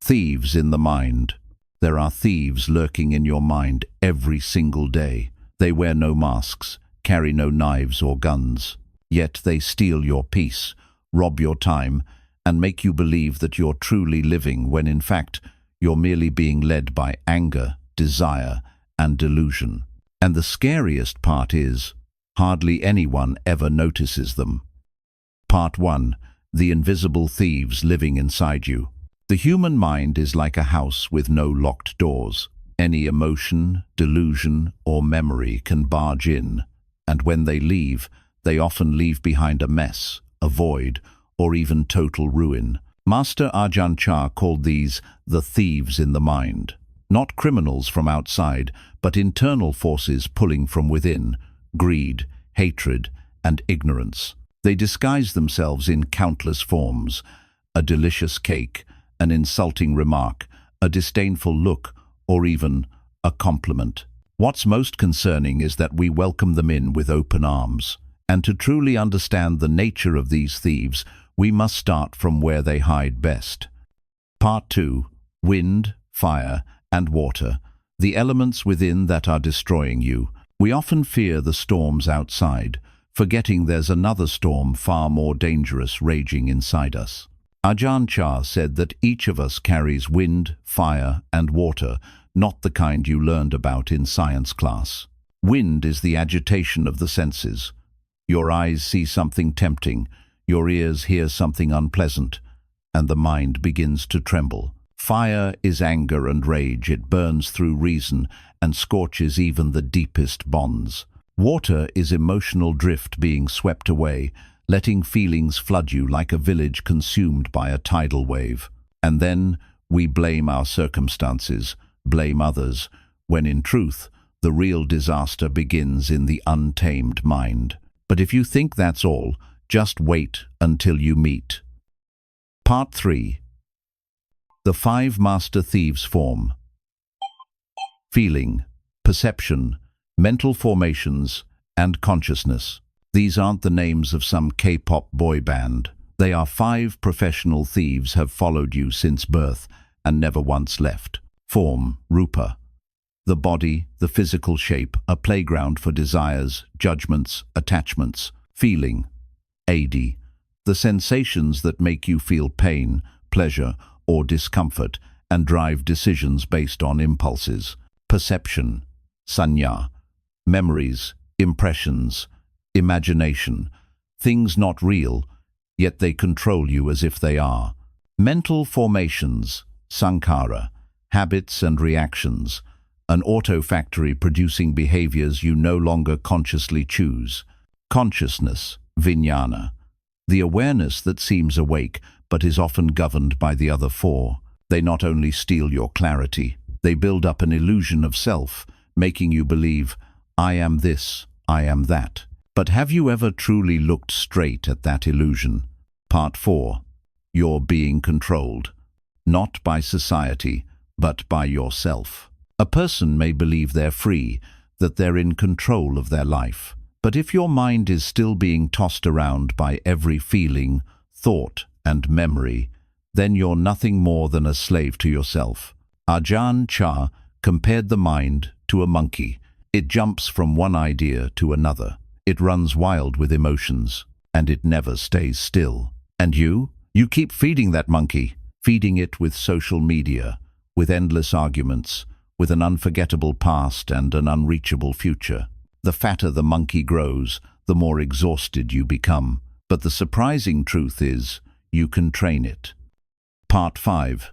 Thieves in the mind. There are thieves lurking in your mind every single day. They wear no masks, carry no knives or guns. Yet they steal your peace, rob your time, and make you believe that you're truly living when in fact you're merely being led by anger, desire, and delusion. And the scariest part is, hardly anyone ever notices them. Part 1. The invisible thieves living inside you. The human mind is like a house with no locked doors. Any emotion, delusion, or memory can barge in, and when they leave, they often leave behind a mess, a void, or even total ruin. Master Ajahn Chah called these the thieves in the mind. Not criminals from outside, but internal forces pulling from within: greed, hatred, and ignorance. They disguise themselves in countless forms: a delicious cake, an insulting remark, a disdainful look, or even a compliment. What's most concerning is that we welcome them in with open arms. And to truly understand the nature of these thieves, we must start from where they hide best. Part 2. Wind, fire, and water. The elements within that are destroying you. We often fear the storms outside, forgetting there's another storm far more dangerous raging inside us. Ajahn Chah said that each of us carries wind, fire, and water, not the kind you learned about in science class. Wind is the agitation of the senses. Your eyes see something tempting, your ears hear something unpleasant, and the mind begins to tremble. Fire is anger and rage. It burns through reason and scorches even the deepest bonds. Water is emotional drift being swept away, letting feelings flood you like a village consumed by a tidal wave. And then we blame our circumstances, blame others, when in truth, the real disaster begins in the untamed mind. But if you think that's all, just wait until you meet. Part 3. The 5 Master Thieves form. Feeling, perception, mental formations, and consciousness. These aren't the names of some K-pop boy band. They are 5 professional thieves have followed you since birth and never once left. Form, rupa. The body, the physical shape, a playground for desires, judgments, attachments. Feeling, ad. The sensations that make you feel pain, pleasure, or discomfort and drive decisions based on impulses. Perception, sanya. Memories, impressions, imagination. Things not real, yet they control you as if they are. Mental formations, sankhara. Habits and reactions. An auto factory producing behaviors you no longer consciously choose. Consciousness, vijnana. The awareness that seems awake but is often governed by the other 4. They not only steal your clarity, they build up an illusion of self, making you believe, I am this, I am that. But have you ever truly looked straight at that illusion? Part 4. You're being controlled. Not by society, but by yourself. A person may believe they're free, that they're in control of their life. But if your mind is still being tossed around by every feeling, thought, and memory, then you're nothing more than a slave to yourself. Ajahn Chah compared the mind to a monkey. It jumps from one idea to another. It runs wild with emotions, and it never stays still. And you keep feeding that monkey, feeding it with social media, with endless arguments, with an unforgettable past and an unreachable future. The fatter the monkey grows, the more exhausted you become. But the surprising truth is, you can train it. Part 5.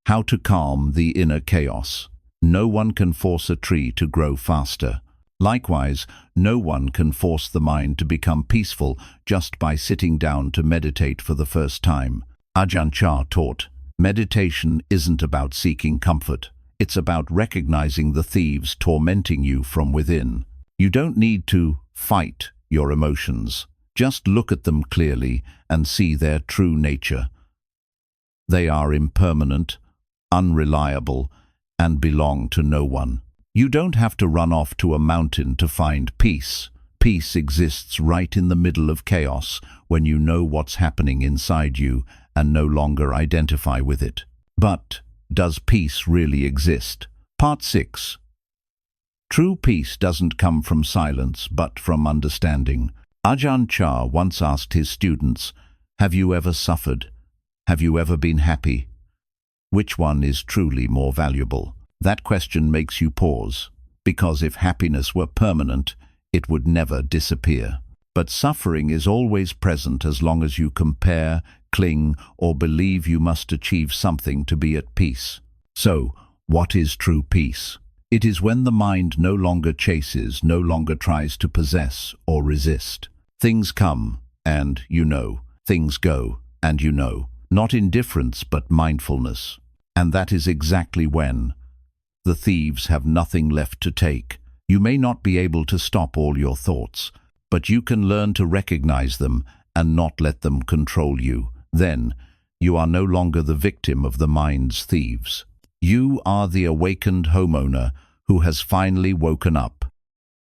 How to calm the inner chaos. No one can force a tree to grow faster. Likewise, no one can force the mind to become peaceful just by sitting down to meditate for the first time. Ajahn Chah taught, meditation isn't about seeking comfort. It's about recognizing the thieves tormenting you from within. You don't need to fight your emotions. Just look at them clearly and see their true nature. They are impermanent, unreliable, and belong to no one. You don't have to run off to a mountain to find peace. Peace exists right in the middle of chaos when you know what's happening inside you and no longer identify with it. But Does peace really exist? Part 6. True peace doesn't come from silence, but from understanding. Ajahn Chah once asked his students, "Have you ever suffered? Have you ever been happy? Which one is truly more valuable?" That question makes you pause, because if happiness were permanent, it would never disappear. But suffering is always present as long as you compare, cling, or believe you must achieve something to be at peace. So, what is true peace? It is when the mind no longer chases, no longer tries to possess or resist. Things come, and you know. Things go, and you know. Not indifference, but mindfulness. And that is exactly when the thieves have nothing left to take. You may not be able to stop all your thoughts, but you can learn to recognize them and not let them control you. Then, you are no longer the victim of the mind's thieves. You are the awakened homeowner who has finally woken up.